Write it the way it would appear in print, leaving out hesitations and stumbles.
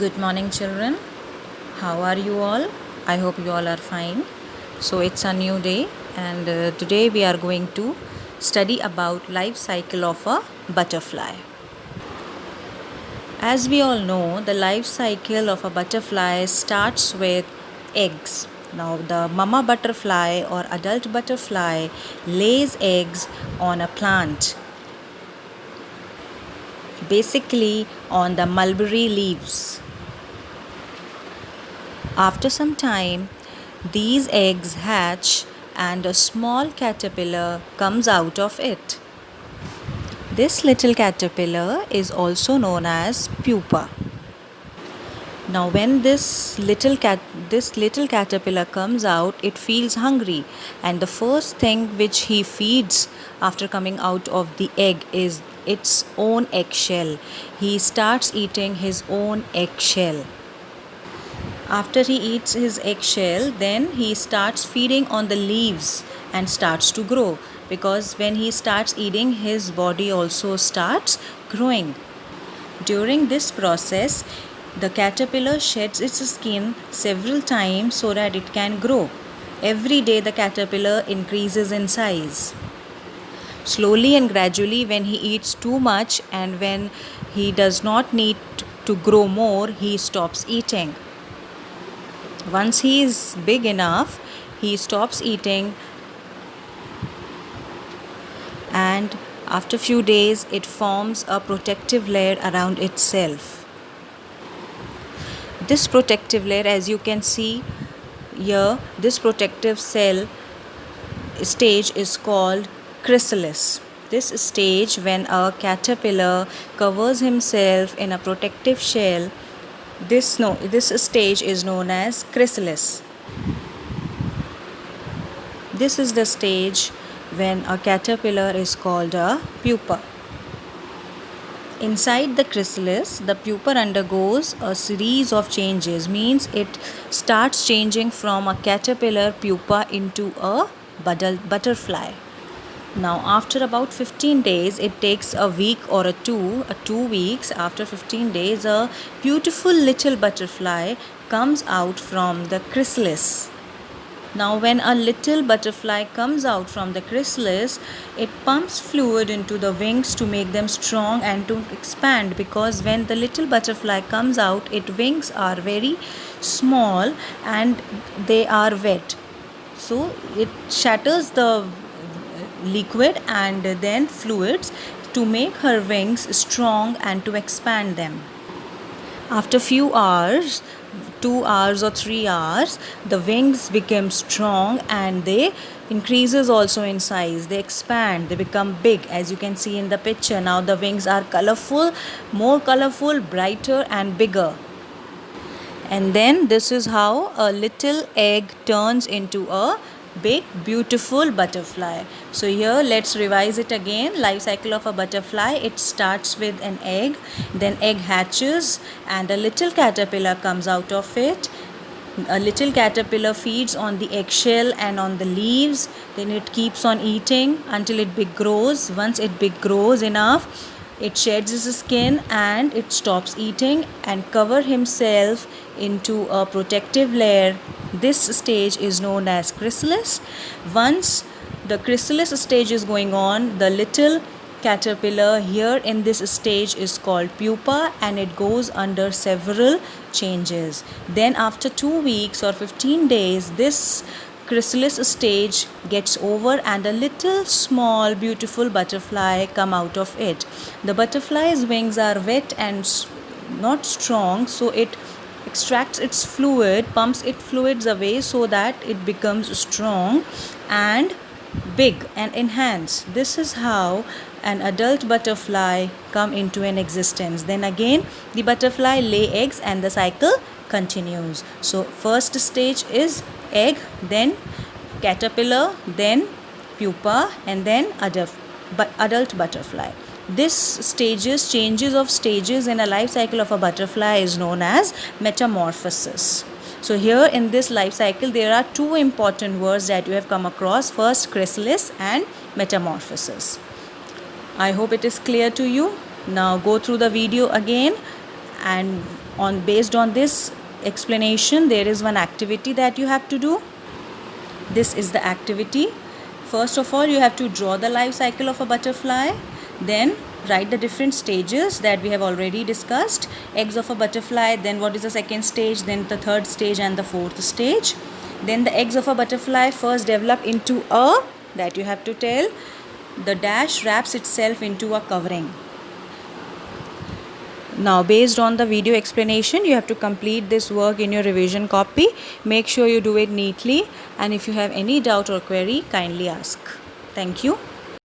Good morning, children. How are you all? I hope you all are fine. So it's a new day, and today we are going to study about life cycle of a butterfly. As we all know, the life cycle of a butterfly starts with eggs. Now, the mama butterfly or adult butterfly lays eggs on a plant, basically on the mulberry leaves. After some time, these eggs hatch and a small caterpillar comes out of it. This little caterpillar is also known as pupa. Now when this little caterpillar comes out, it feels hungry, and the first thing which he feeds after coming out of the egg is its own eggshell. He starts eating his own eggshell. After he eats his eggshell, then he starts feeding on the leaves and starts to grow, because when he starts eating, his body also starts growing. During this process, the caterpillar sheds its skin several times so that it can grow. Every day the caterpillar increases in size. Slowly and gradually, when he eats too much and when he does not need to grow more, he stops eating. Once he is big enough, he stops eating, and after few days it forms a protective layer around itself. This protective layer, as you can see here, this protective cell stage is called chrysalis. This stage, when a caterpillar covers himself in a protective shell, this stage is known as chrysalis. This is the stage when a caterpillar is called a pupa. Inside the chrysalis, the pupa undergoes a series of changes, means it starts changing from a caterpillar pupa into a butterfly. Now, after about 15 days, it takes a week or two weeks. After 15 days, a beautiful little butterfly comes out from the chrysalis. Now, when a little butterfly comes out from the chrysalis, it pumps fluid into the wings to make them strong and to expand, because when the little butterfly comes out, its wings are very small and they are wet. So, it shatters the liquid and then fluids to make her wings strong and to expand them. After few hours, 2 hours or 3 hours, the wings become strong and they increases also in size. They expand, they become big, as you can see in the picture. Now the wings are colorful, more colorful, brighter and bigger. And then this is how a little egg turns into a big beautiful butterfly. So here let's revise it again. Life cycle of a butterfly: it starts with an egg, then egg hatches and a little caterpillar comes out of it. A little caterpillar feeds on the eggshell and on the leaves, then it keeps on eating until it big grows. Once it big grows enough, it sheds its skin and it stops eating and cover himself into a protective layer. This stage is known as chrysalis. Once the chrysalis stage is going on, the little caterpillar here in this stage is called pupa, and it goes under several changes. Then after 2 weeks or 15 days, this chrysalis stage gets over and a little small beautiful butterfly come out of it. The butterfly's wings are wet and not strong, so it extracts its fluid, pumps its fluids away so that it becomes strong and big and enhanced. This is how an adult butterfly come into an existence. Then again the butterfly lay eggs and the cycle continues. So first stage is egg, then caterpillar, then pupa, and then adult butterfly. This changes of stages in a life cycle of a butterfly is known as metamorphosis. So here in this life cycle, there are two important words that you have come across. First, chrysalis and metamorphosis. I hope it is clear to you. Now go through the video again and based on this explanation, there is one activity that you have to do. This is the activity. First of all, you have to draw the life cycle of a butterfly, then write the different stages that we have already discussed. Eggs of a butterfly, then what is the second stage, then the third stage and the fourth stage. Then the eggs of a butterfly first develop into a, that you have to tell, the dash wraps itself into a covering. Now, based on the video explanation, you have to complete this work in your revision copy. Make sure you do it neatly, and if you have any doubt or query, kindly ask. Thank you.